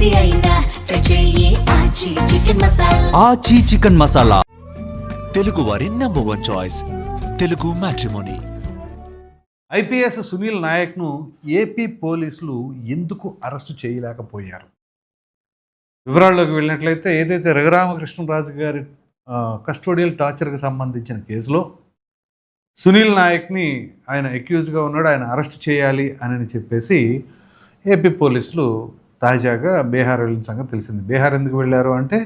ఏది అయినా ట్రై చెయ్యి ఆచి చికెన్ మసాలా. ఆచి చికెన్ మసాలా, తెలుగు వారి #1 choice, Telugu matrimony. IPS Sunil నాయక్ను ఏపీ పోలీసులు ఎందుకు అరెస్టు చేయలేకపోయారు? వివరాల్లోకి వెళ్ళినట్లయితే ఏదైతే రఘురామకృష్ణరాజు గారి కస్టోడియల్ టార్చర్కి సంబంధించిన కేసులో సునీల్ నాయక్ని ఆయన అక్యూజ్డ్గా ఉన్నాడు, ఆయన అరెస్ట్ చేయాలి అని చెప్పేసి ఏపీ పోలీసులు తాజాగా బీహార్ వెళ్ళిన సంగతి తెలిసింది. బీహార్ ఎందుకు వెళ్ళారు అంటే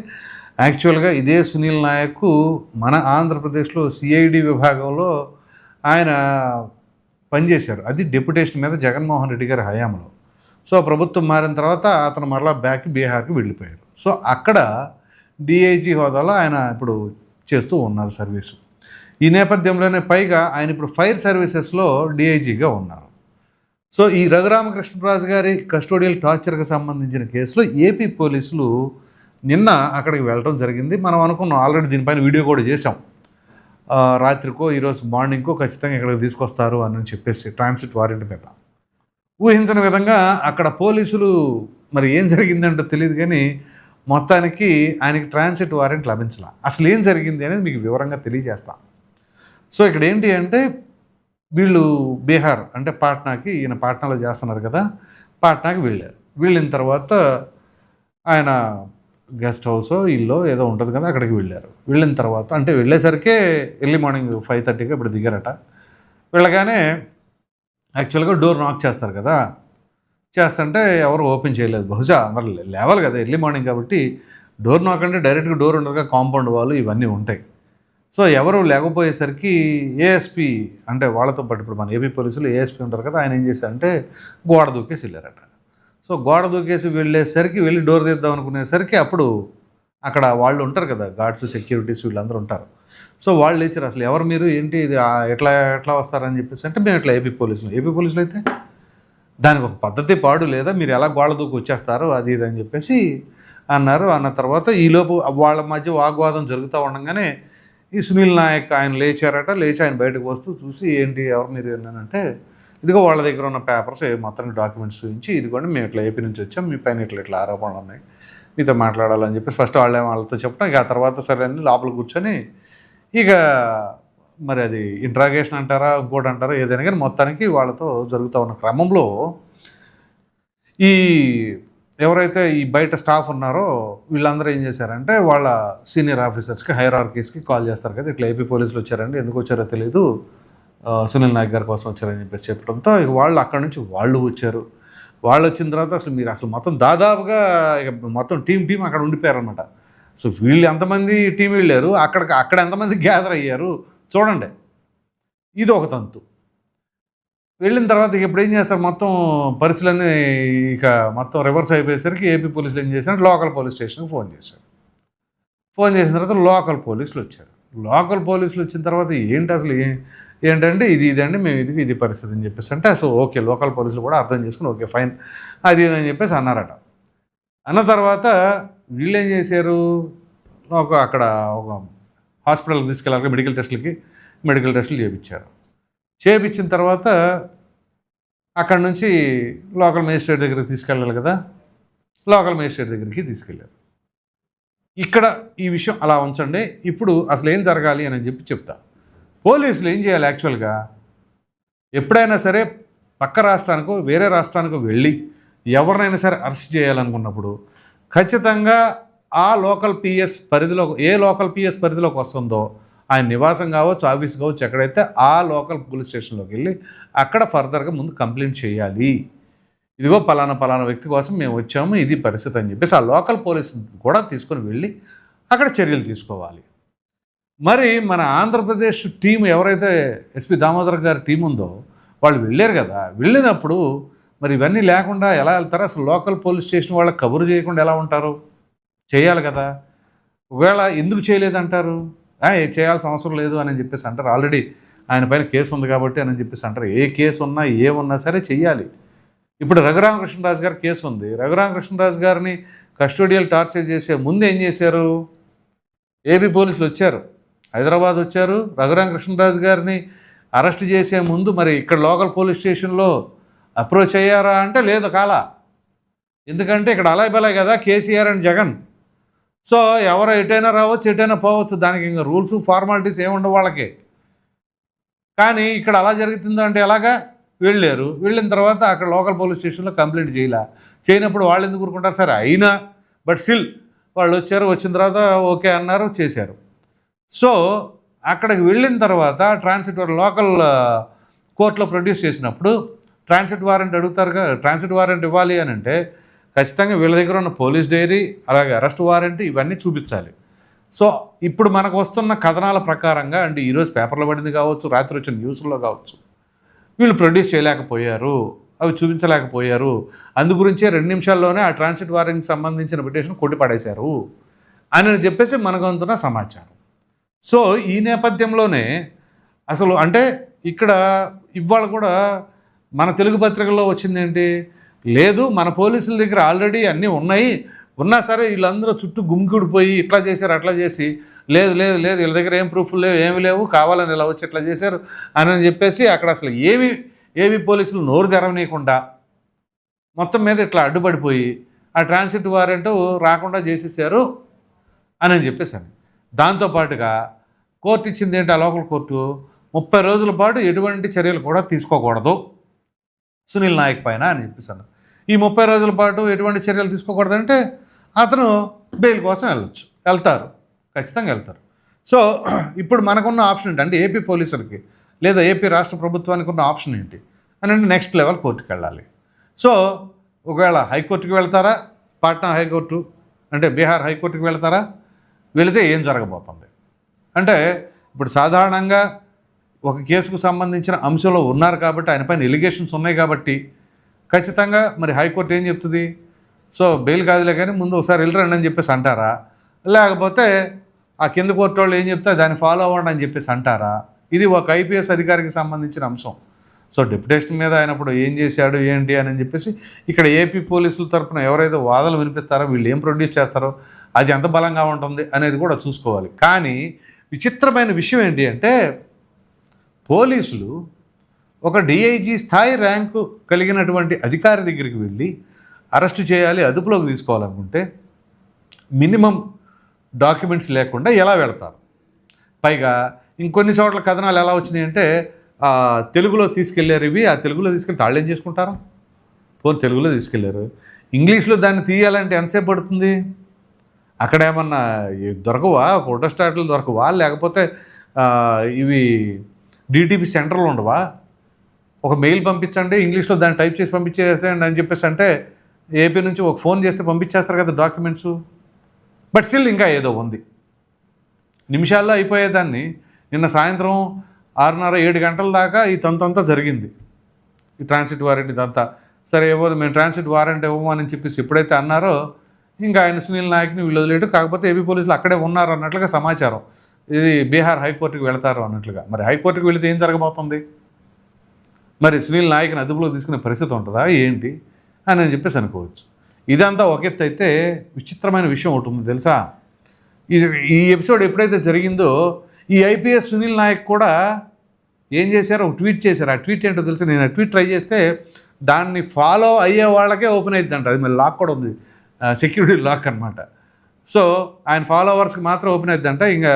యాక్చువల్గా ఇదే సునీల్ నాయక్ మన ఆంధ్రప్రదేశ్లో సిఐడి విభాగంలో ఆయన పనిచేశారు. అది డెప్యుటేషన్ మీద జగన్మోహన్ రెడ్డి గారి హయాంలో. సో ప్రభుత్వం మారిన తర్వాత అతను మరలా బీహార్కి వెళ్ళిపోయారు. సో అక్కడ డిఐజీ హోదాలో ఆయన ఇప్పుడు చేస్తూ ఉన్నారు సర్వీసు. ఈ నేపథ్యంలోనే పైగా ఆయన ఇప్పుడు ఫైర్ సర్వీసెస్లో డిఐజీగా ఉన్నారు. సో ఈ రఘురామకృష్ణరాజు గారి కస్టోడియల్ టార్చర్కి సంబంధించిన కేసులో ఏపీ పోలీసులు నిన్న అక్కడికి వెళ్ళడం జరిగింది. మనం అనుకున్నాం, ఆల్రెడీ దీనిపైన వీడియో కూడా చేసాం. రాత్రికో ఈరోజు మార్నింగ్కో ఖచ్చితంగా ఇక్కడికి తీసుకొస్తారు అని చెప్పేసి ట్రాన్సిట్ వారెంట్ మీద. ఊహించిన విధంగా అక్కడ పోలీసులు మరి ఏం జరిగిందంటో తెలియదు కానీ మొత్తానికి ఆయనకి ట్రాన్సిట్ వారెంట్ లభించాల. అసలు ఏం జరిగింది అనేది మీకు వివరంగా తెలియజేస్తాం. సో ఇక్కడ ఏంటి అంటే వీళ్ళు బీహార్ అంటే పాట్నాకి, ఈయన పాట్నాలో చేస్తున్నారు కదా, పాట్నాకి వెళ్ళారు. వెళ్ళిన తర్వాత ఆయన గెస్ట్ హౌసో ఇల్లో ఏదో ఉంటుంది కదా, అక్కడికి వెళ్ళారు. వెళ్ళిన తర్వాత అంటే వెళ్ళేసరికే ఎర్లీ మార్నింగ్ 5:30కి ఇప్పుడు దిగారట. వెళ్ళగానే యాక్చువల్గా డోర్ నాక్ చేస్తారు కదా, చేస్తుంటే ఎవరు ఓపెన్ చేయలేదు. బహుశా అందరు లేవాలి కదా, ఎర్లీ మార్నింగ్ కాబట్టి. డోర్ నాక్ అంటే డైరెక్ట్గా డోర్ ఉండదుగా, కాంపౌండ్ వాళ్ళు ఇవన్నీ ఉంటాయి. సో ఎవరు లేకపోయేసరికి ఏఎస్పీ అంటే వాళ్ళతో పాటు ఇప్పుడు మన ఏపీ పోలీసులు ఏఎస్పీ ఉంటారు కదా, ఆయన ఏం చేశారంటే గోడ దూకేసి వెళ్ళారట. సో గోడ దూకేసి వెళ్ళేసరికి వెళ్ళి డోర్ తీద్దాం అనుకునేసరికి అప్పుడు అక్కడ వాళ్ళు ఉంటారు కదా, గార్డ్స్, సెక్యూరిటీస్ వీళ్ళందరూ ఉంటారు. సో వాళ్ళు లేచారు. అసలు ఎవరు మీరు, ఏంటి ఇది, ఎట్లా వస్తారని చెప్పేసి అంటే మేము ఇట్లా ఏపీ పోలీసులు అయితే దానికి ఒక పద్ధతి పాడు లేదా, మీరు ఎలా గోడ దూకి వచ్చేస్తారు అది ఇది అని చెప్పేసి అన్నారు. అన్న తర్వాత ఈలోపు వాళ్ళ మధ్య వాగ్వాదం జరుగుతూ ఉండగానే ఈ సునీల్ నాయక్ ఆయన లేచారట. లేచి ఆయన బయటకు వస్తూ చూసి ఏంటి ఎవరు మీరు ఏంటంటే, ఇదిగో వాళ్ళ దగ్గర ఉన్న పేపర్స్ మొత్తం డాక్యుమెంట్స్ చూపించి, ఇదిగోండి మేము ఇట్లా ఏపీ నుంచి వచ్చాం, మీ పైన ఇట్లా ఆరోపణలు ఉన్నాయి, మీతో మాట్లాడాలని చెప్పేసి ఫస్ట్ వాళ్ళతో చెప్పడం. ఇక ఆ తర్వాత సరే అని లోపల కూర్చొని ఇక మరి అది ఇంట్రాగేషన్ అంటారా ఇంకోటి అంటారా ఏదైనా కానీ మొత్తానికి వాళ్ళతో జరుగుతూ ఉన్న క్రమంలో ఈ ఎవరైతే ఈ బయట స్టాఫ్ ఉన్నారో వీళ్ళందరూ ఏం చేశారంటే వాళ్ళ సీనియర్ ఆఫీసర్స్కి, హైరార్కీస్కి కాల్ చేస్తారు కదా, ఇట్లా ఏపీ పోలీసులు వచ్చారండి, ఎందుకు వచ్చారో తెలియదు, సునీల్ నాయక్ గారి కోసం వచ్చారని చెప్పేసి చెప్పడంతో ఇక వాళ్ళు అక్కడి నుంచి వాళ్ళు వచ్చారు. వాళ్ళు వచ్చిన తర్వాత అసలు మొత్తం దాదాపుగా ఇక మొత్తం టీం అక్కడ ఉండిపోయారనమాట. సో వీళ్ళు ఎంతమంది టీం వెళ్ళారు, అక్కడ ఎంతమంది గ్యాదర్ అయ్యారు చూడండి. ఇది ఒక తంతు. వెళ్ళిన తర్వాత ఇక ఇప్పుడు ఏం చేస్తారు, మొత్తం పరిస్థితులన్నీ ఇక మొత్తం రివర్స్ అయిపోయేసరికి ఏపీ పోలీసులు ఏం చేశారు, లోకల్ పోలీస్ స్టేషన్కి ఫోన్ చేశారు. ఫోన్ చేసిన తర్వాత లోకల్ పోలీసులు వచ్చారు. లోకల్ పోలీసులు వచ్చిన తర్వాత ఏంటి అసలు ఏంటంటే ఇదండి మేము ఇది పరిస్థితి అని చెప్పేసి అంటే సో ఓకే, లోకల్ పోలీసులు కూడా అర్థం చేసుకుని ఓకే ఫైన్ అది అని చెప్పేసి అన్నారట. అన్న తర్వాత వీళ్ళు ఏం చేశారు, అక్కడ ఒక హాస్పిటల్కి తీసుకెళ్ళాలి, మెడికల్ టెస్టులు చేయించిన తర్వాత అక్కడ నుంచి లోకల్ మేజిస్ట్రేట్ దగ్గరికి తీసుకెళ్ళాలి కదా, లోకల్ మేజిస్ట్రేట్ దగ్గరికి తీసుకెళ్ళారు. ఇక్కడ ఈ విషయం అలా ఉంచండి. ఇప్పుడు అసలు ఏం జరగాలి అని చెప్పి చెప్తా. పోలీసులు ఏం చేయాలి, యాక్చువల్గా ఎప్పుడైనా సరే పక్క రాష్ట్రానికో వేరే రాష్ట్రానికో వెళ్ళి ఎవరినైనా సరే అరెస్ట్ చేయాలనుకున్నప్పుడు ఖచ్చితంగా ఆ లోకల్ పిఎస్ పరిధిలో, ఏ లోకల్ పిఎస్ పరిధిలోకి వస్తుందో ఆయన నివాసం కావచ్చు, ఆఫీస్ కావచ్చు, ఎక్కడైతే ఆ లోకల్ పోలీస్ స్టేషన్లోకి వెళ్ళి అక్కడ ఫర్దర్గా ముందు కంప్లైంట్ చేయాలి. ఇదిగో పలానా వ్యక్తి కోసం మేము వచ్చాము, ఇది పరిస్థితి అని చెప్పేసి ఆ లోకల్ పోలీస్ కూడా తీసుకొని వెళ్ళి అక్కడ చర్యలు తీసుకోవాలి. మరి మన ఆంధ్రప్రదేశ్ టీం ఎవరైతే ఎస్పీ దామోదర్ గారి టీం ఉందో వాళ్ళు వెళ్ళారు కదా, వెళ్ళినప్పుడు మరి ఇవన్నీ లేకుండా ఎలా వెళ్తారు, అసలు లోకల్ పోలీస్ స్టేషన్ వాళ్ళకి కబురు చేయకుండా ఎలా ఉంటారు, చేయాలి కదా. ఒకవేళ ఎందుకు చేయలేదంటారు, చేయాల్సిన అవసరం లేదు అని చెప్పేసి అంటారు. ఆల్రెడీ ఆయన పైన కేసు ఉంది కాబట్టి అని చెప్పేసి అంటారు. ఏ కేసు ఉన్నా ఏమున్నా సరే చెయ్యాలి. ఇప్పుడు రఘురామకృష్ణరాజు గారి కేసు ఉంది. రఘురామకృష్ణరాజు గారిని కస్టోడియల్ టార్చర్ చేసే ముందు ఏం చేశారు, ఏపీ పోలీసులు వచ్చారు, హైదరాబాద్ వచ్చారు. రఘురామకృష్ణరాజు గారిని అరెస్ట్ చేసే ముందు మరి ఇక్కడ లోకల్ పోలీస్ స్టేషన్లో అప్రోచ్ అయ్యారా అంటే లేదు, కాలా. ఎందుకంటే ఇక్కడ అలాయ్ బలాయ్ కదా కేసీఆర్ అండ్ జగన్. సో ఎవరు ఎటైనా రావచ్చు, ఎటైనా పోవచ్చు, దానికి ఇంకా రూల్స్ ఫార్మాలిటీస్ ఏముండవు వాళ్ళకి. కానీ ఇక్కడ అలా జరుగుతుందంటే ఎలాగా? వెళ్ళిన తర్వాత అక్కడ లోకల్ పోలీస్ స్టేషన్లో కంప్లైంట్ చేయనప్పుడు వాళ్ళు ఎందుకు ఊరుకుంటారు? సరే అయినా బట్ స్టిల్ వాళ్ళు వచ్చిన తర్వాత ఓకే అన్నారు, చేశారు. సో అక్కడికి వెళ్ళిన తర్వాత ట్రాన్సిట్ లోకల్ కోర్టులో ప్రొడ్యూస్ చేసినప్పుడు ట్రాన్సిట్ వారెంట్ అడుగుతారుగా. ట్రాన్సిట్ వారెంట్ ఇవ్వాలి అని అంటే ఖచ్చితంగా వీళ్ళ దగ్గర ఉన్న పోలీస్ డైరీ, అలాగే అరెస్ట్ వారెంట్ ఇవన్నీ చూపించాలి. సో ఇప్పుడు మనకు వస్తున్న కథనాల ప్రకారంగా అంటే ఈరోజు పేపర్లో పడింది కావచ్చు, రాత్రి వచ్చిన న్యూస్లో కావచ్చు, వీళ్ళు ప్రొడ్యూస్ చేయలేకపోయారు, అవి చూపించలేకపోయారు. అందుగురించే 2 నిమిషాల్లోనే ఆ ట్రాన్సిట్ వారెంట్కి సంబంధించిన పిటిషన్ కొట్టిపడేశారు అని చెప్పేసి మనకు అందుతున్న సమాచారం. సో ఈ నేపథ్యంలోనే అసలు అంటే ఇక్కడ ఇవాళ కూడా మన తెలుగు పత్రికల్లో వచ్చింది ఏంటి? లేదు మన పోలీసుల దగ్గర ఆల్రెడీ అన్నీ ఉన్నా సరే వీళ్ళందరూ చుట్టూ గుమికూడిపోయి ఇట్లా చేశారు అట్లా చేసి లేదు వీళ్ళ దగ్గర ఏం ప్రూఫ్లు లేవు, ఏమి లేవు, కావాలని ఇలా వచ్చి ఇట్లా చేశారు అని చెప్పేసి అక్కడ అసలు ఏవి పోలీసులు నోరు తెరవనీయకుండా మొత్తం మీద ఇట్లా అడ్డుపడిపోయి ఆ ట్రాన్సిట్ వారెంట్ రాకుండా చేసేసారు అని చెప్పేసాను. దాంతోపాటుగా కోర్టు ఇచ్చింది ఏంటి? ఆ లోకల్ కోర్టు 30 రోజుల పాటు ఎటువంటి చర్యలు కూడా తీసుకోకూడదు సునీల్ నాయక్ పైన అని చెప్పేసాను. ఈ 30 రోజుల పాటు ఎటువంటి చర్యలు తీసుకోకూడదంటే అతను బెయిల్ కోసం వెళ్తారు, ఖచ్చితంగా వెళ్తారు. సో ఇప్పుడు మనకున్న ఆప్షన్ ఏంటి అంటే ఏపీ పోలీసులకి లేదా ఏపీ రాష్ట్ర ప్రభుత్వానికి ఉన్న ఆప్షన్ ఏంటి అని అంటే నెక్స్ట్ లెవెల్ కోర్టుకి వెళ్ళాలి. సో ఒకవేళ హైకోర్టుకి వెళ్తారా, పాట్నా హైకోర్టు అంటే బీహార్ హైకోర్టుకి వెళ్తారా, వెళితే ఏం జరగబోతుంది అంటే ఇప్పుడు సాధారణంగా ఒక కేసుకు సంబంధించిన అంశంలో ఉన్నారు కాబట్టి ఆయన పైన ఎలిగేషన్స్ ఉన్నాయి కాబట్టి ఖచ్చితంగా మరి హైకోర్టు ఏం చెప్తుంది? సో బెయిల్ కాదులే కానీ ముందు ఒకసారి వెళ్ళరండి అని చెప్పేసి అంటారా, లేకపోతే ఆ కింద కోర్టు వాళ్ళు ఏం చెప్తే దాన్ని ఫాలో అవ్వండి అని చెప్పేసి అంటారా? ఇది ఒక ఐపీఎస్ అధికారికి సంబంధించిన అంశం. సో డిప్యుటేషన్ మీద ఆయనప్పుడు ఏం చేశాడు ఏంటి అని చెప్పేసి ఇక్కడ ఏపీ పోలీసుల తరఫున ఎవరైతే వాదనలు వినిపిస్తారో వీళ్ళు ఏం ప్రొడ్యూస్ చేస్తారో అది ఎంత బలంగా ఉంటుంది అనేది కూడా చూసుకోవాలి. కానీ విచిత్రమైన విషయం ఏంటి అంటే పోలీసులు ఒక డిఐజీ స్థాయి ర్యాంకు కలిగినటువంటి అధికారి దగ్గరికి వెళ్ళి అరెస్టు చేయాలి, అదుపులోకి తీసుకోవాలనుకుంటే మినిమం డాక్యుమెంట్స్ లేకుండా ఎలా వెళతారు? పైగా ఇంకొన్ని చోట్ల కథనాలు ఎలా వచ్చినాయి అంటే తెలుగులో తీసుకెళ్లారు ఇవి, ఆ తెలుగులో తీసుకెళ్తే వాళ్ళు ఏం చేసుకుంటారు? పోనీ తెలుగులో తీసుకెళ్లారు, ఇంగ్లీష్లో దాన్ని తీయాలంటే ఎంతసేపు పడుతుంది? అక్కడ ఏమన్నా దొరకవా, ఫోటోస్టాట్లు దొరకవా, లేకపోతే ఇవి డిటిపి సెంటర్లు ఉండవా? ఒక మెయిల్ పంపించండి ఇంగ్లీష్లో దాన్ని టైప్ చేసి పంపించేసేయండి అని చెప్పేసి అంటే ఏపీ నుంచి ఒక ఫోన్ చేస్తే పంపించేస్తారు కదా డాక్యుమెంట్స్. బట్ స్టిల్ ఇంకా ఏదో ఉంది, నిమిషాల్లో అయిపోయేదాన్ని నిన్న సాయంత్రం 6:30-7 గంటల దాకా ఈ తంతంతా జరిగింది, ఈ ట్రాన్సిట్ వారెంట్ ఇదంతా. సరే ఇవ్వదు, మేము ట్రాన్సిట్ వారెంట్ ఇవ్వమని చెప్పేసి ఎప్పుడైతే అన్నారో ఇంకా ఆయన సునీల్ నాయక్ని వీళ్ళు వదిలేడు. కాకపోతే ఏపీ పోలీసులు అక్కడే ఉన్నారు అన్నట్లుగా సమాచారం. ఇది బీహార్ హైకోర్టుకి వెళతారు అన్నట్లుగా. మరి హైకోర్టుకి వెళితే ఏం జరగబోతుంది? మరి సునీల్ నాయక్ని అదుపులో తీసుకునే పరిస్థితి ఉంటుందా ఏంటి అని చెప్పేసి అనుకోవచ్చు. ఇదంతా ఒక ఎత్తు అయితే విచిత్రమైన విషయం ఒకటి ఉంది తెలుసా? ఈ ఎపిసోడ్ ఎప్పుడైతే జరిగిందో ఈ ఐపీఎస్ సునీల్ నాయక్ కూడా ఏం చేశారో ఒక ట్వీట్ చేశారు. ఆ ట్వీట్ ఏంటో తెలుసు, నేను ఆ ట్వీట్ ట్రై చేస్తే దాన్ని ఫాలో అయ్యే వాళ్ళకే ఓపెన్ అవుతుందంట. అది మరి లాక్ కూడా ఉంది, సెక్యూరిటీ లాక్ అనమాట. సో ఆయన ఫాలోవర్స్కి మాత్రం ఓపెన్ అవుతుందంట. ఇంకా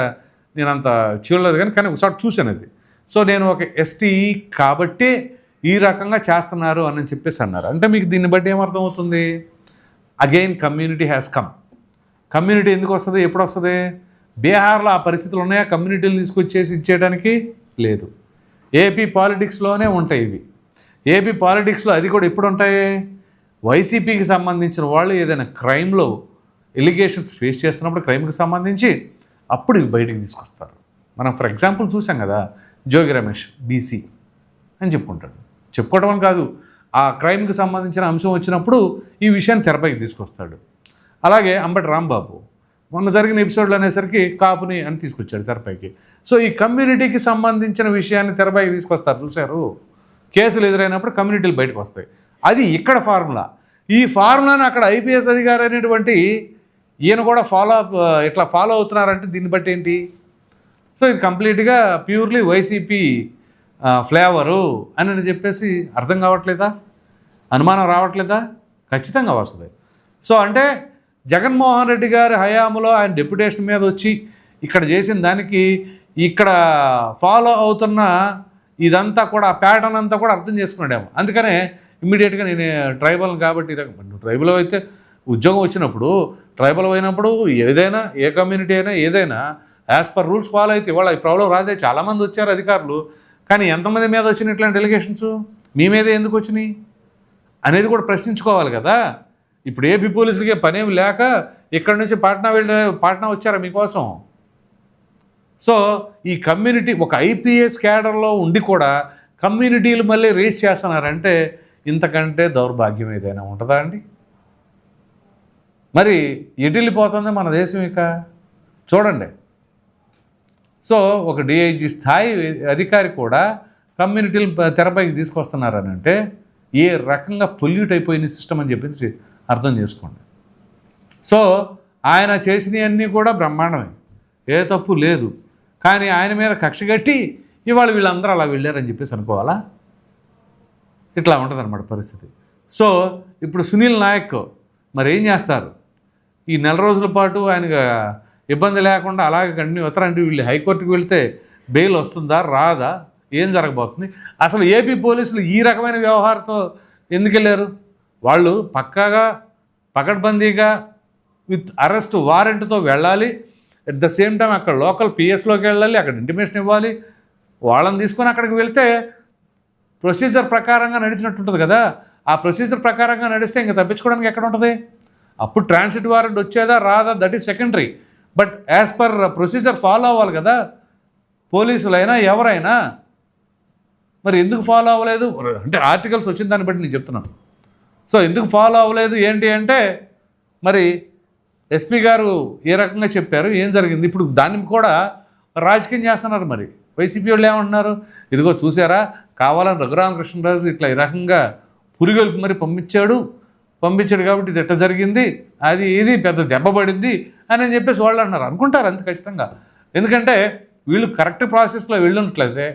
నేను అంత చూడలేదు కానీ ఒకసారి చూశాను అది. సో నేను ఒక ఎస్టీఈ కాబట్టి ఈ రకంగా చేస్తున్నారు అని చెప్పేసి అన్నారు. అంటే మీకు దీన్ని బట్టి ఏమర్థం అవుతుంది? Again community has come. Community ఎందుకు వస్తుంది, ఎప్పుడు వస్తుంది? బీహార్లో ఆ పరిస్థితులు ఉన్నాయా కమ్యూనిటీలు తీసుకొచ్చేసి ఇచ్చేయడానికి? లేదు. ఏపీ పాలిటిక్స్లోనే ఉంటాయి ఇవి. ఏపీ పాలిటిక్స్లో అది కూడా ఎప్పుడు ఉంటాయి? వైసీపీకి సంబంధించిన వాళ్ళు ఏదైనా క్రైమ్లో ఎలిగేషన్స్ ఫేస్ చేస్తున్నప్పుడు క్రైమ్కి సంబంధించి అప్పుడు ఇవి బయటికి తీసుకొస్తారు. మనం ఫర్ ఎగ్జాంపుల్ చూసాం కదా, జోగి రమేష్ బీసీ అని చెప్పుకోవడం అని కాదు, ఆ క్రైమ్కి సంబంధించిన అంశం వచ్చినప్పుడు ఈ విషయాన్ని తెరపైకి తీసుకొస్తాడు. అలాగే అంబటి రాంబాబు మొన్న జరిగిన ఎపిసోడ్లు అనేసరికి కాపుని అని తీసుకొచ్చాడు తెరపైకి. సో ఈ కమ్యూనిటీకి సంబంధించిన విషయాన్ని తెరపైకి తీసుకొస్తారు. చూశారు, కేసులు ఎదురైనప్పుడు కమ్యూనిటీలు బయటకు వస్తాయి. అది ఇక్కడ ఫార్ములా. ఈ ఫార్ములాను అక్కడ ఐపీఎస్ అధికారి అనేటువంటి ఈయన కూడా ఇట్లా ఫాలో అవుతున్నారంటే దీన్ని బట్టి ఏంటి? సో ఇది కంప్లీట్గా ప్యూర్లీ వైసీపీ ఫ్లేవరు అని చెప్పేసి అర్థం కావట్లేదా? అనుమానం రావట్లేదా? ఖచ్చితంగా వస్తుంది. సో అంటే జగన్మోహన్ రెడ్డి గారి హయాంలో ఆయన డెప్యుటేషన్ మీద వచ్చి ఇక్కడ చేసిన దానికి ఇక్కడ ఫాలో అవుతున్న ఇదంతా కూడా ఆ ప్యాటర్న్ అంతా కూడా అర్థం చేసుకున్నాడేమో. అందుకనే ఇమ్మీడియట్గా నేను ట్రైబల్ కాబట్టి ట్రైబల్ అయితే ఉద్యోగం వచ్చినప్పుడు ట్రైబల్ అయినప్పుడు ఏదైనా ఏ కమ్యూనిటీ అయినా ఏదైనా యాజ్ పర్ రూల్స్ ఫాలో అయితే ఇవాళ ఈ ప్రాబ్లం రాదే. చాలామంది వచ్చారు అధికారులు, కానీ ఎంతమంది మీద వచ్చినాయి ఇట్లాంటి డెలిగేషన్స్, మీ మీద ఎందుకు వచ్చినాయి అనేది కూడా ప్రశ్నించుకోవాలి కదా. ఇప్పుడు ఏపీ పోలీసులకి పనేమి లేక ఇక్కడ నుంచి పాట్నా వచ్చారా మీకోసం? సో ఈ కమ్యూనిటీ ఒక ఐపీఎస్ క్యాడర్లో ఉండి కూడా కమ్యూనిటీలు మళ్ళీ రేస్ చేస్తున్నారంటే ఇంతకంటే దౌర్భాగ్యం ఏదైనా ఉంటుందా అండి? మరి ఎటువెళ్ళిపోతుంది మన దేశం ఇక చూడండి. సో ఒక డిఐజీ స్థాయి అధికారి కూడా కమ్యూనిటీలు తెరపైకి తీసుకొస్తున్నారని అంటే ఏ రకంగా పొల్యూట్ అయిపోయిన సిస్టమ్ అని చెప్పి అర్థం చేసుకోండి. సో ఆయన చేసినవన్నీ కూడా బ్రహ్మాండమే, ఏ తప్పు లేదు. కానీ ఆయన మీద కక్ష కట్టి ఇవాళ వీళ్ళందరూ అలా వెళ్ళారని చెప్పేసి అనుకోవాలా? ఇట్లా ఉంటుందన్నమాట పరిస్థితి. సో ఇప్పుడు సునీల్ నాయక్ మరి ఏం చేస్తారు? ఈ నెల రోజుల పాటు ఆయన ఇబ్బంది లేకుండా అలాగే కంటిన్యూ అవుతారంటే వీళ్ళు హైకోర్టుకి వెళ్తే బెయిల్ వస్తుందా రాదా, ఏం జరగబోతుంది? అసలు ఏపీ పోలీసులు ఈ రకమైన వ్యవహారంతో ఎందుకు వెళ్ళారు? వాళ్ళు పక్కాగా పకడ్బందీగా విత్ అరెస్ట్ వారెంట్తో వెళ్ళాలి. అట్ ద సేమ్ టైం అక్కడ లోకల్ పిఎస్లోకి వెళ్ళాలి, అక్కడ ఇంటిమేషన్ ఇవ్వాలి. వాళ్ళని తీసుకొని అక్కడికి వెళ్తే ప్రొసీజర్ ప్రకారంగా నడిచినట్టు ఉంటుంది కదా. ఆ ప్రొసీజర్ ప్రకారంగా నడిస్తే ఇంకా తప్పించుకోవడానికి ఎక్కడ ఉంటుంది? అప్పుడు ట్రాన్సిట్ వారెంట్ వచ్చేదా రాదా that is secondary. But as per procedure follow అవ్వాలి కదా పోలీసులైనా ఎవరైనా. మరి ఎందుకు ఫాలో అవ్వలేదు అంటే ఆర్టికల్స్ వచ్చిన దాన్ని బట్టి నేను చెప్తున్నాను. సో ఎందుకు ఫాలో అవ్వలేదు ఏంటి అంటే మరి ఎస్పీ గారు ఏ రకంగా చెప్పారు, ఏం జరిగింది, ఇప్పుడు దాన్ని కూడా రాజకీయం చేస్తున్నారు. మరి వైసీపీ వాళ్ళు ఏమంటున్నారు, ఇదిగో చూసారా కావాలని రఘురామకృష్ణరాజు ఇట్లా ఈ రకంగా పురిగొల్పి మరి పంపించాడు కాబట్టి ఇది ఎట్ట జరిగింది, అది ఇది పెద్ద దెబ్బ పడింది అని చెప్పేసి వాళ్ళు అంటున్నారు. అనుకుంటారు అంతే ఖచ్చితంగా. ఎందుకంటే వీళ్ళు కరెక్ట్ ప్రాసెస్లో వెళ్ళినట్లయితే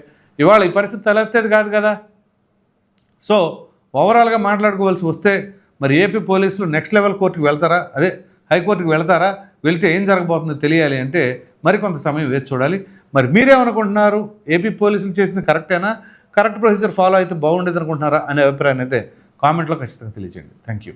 ఇవాళ ఈ పరిస్థితి తలెత్తేది కాదు కదా. సో ఓవరాల్గా మాట్లాడుకోవాల్సి వస్తే మరి ఏపీ పోలీసులు నెక్స్ట్ లెవెల్ కోర్టుకి వెళ్తారా, అదే హైకోర్టుకి వెళ్తారా, వెళ్తే ఏం జరగబోతుందో తెలియాలి అంటే మరికొంత సమయం వేచి చూడాలి. మరి మీరేమనుకుంటున్నారు? ఏపీ పోలీసులు చేసింది కరెక్టేనా, కరెక్ట్ ప్రొసీజర్ ఫాలో అయితే బాగుండేది అనుకుంటున్నారా అనే అభిప్రాయాన్ని అయితే కామెంట్లో ఖచ్చితంగా తెలియజేయండి. Thank you.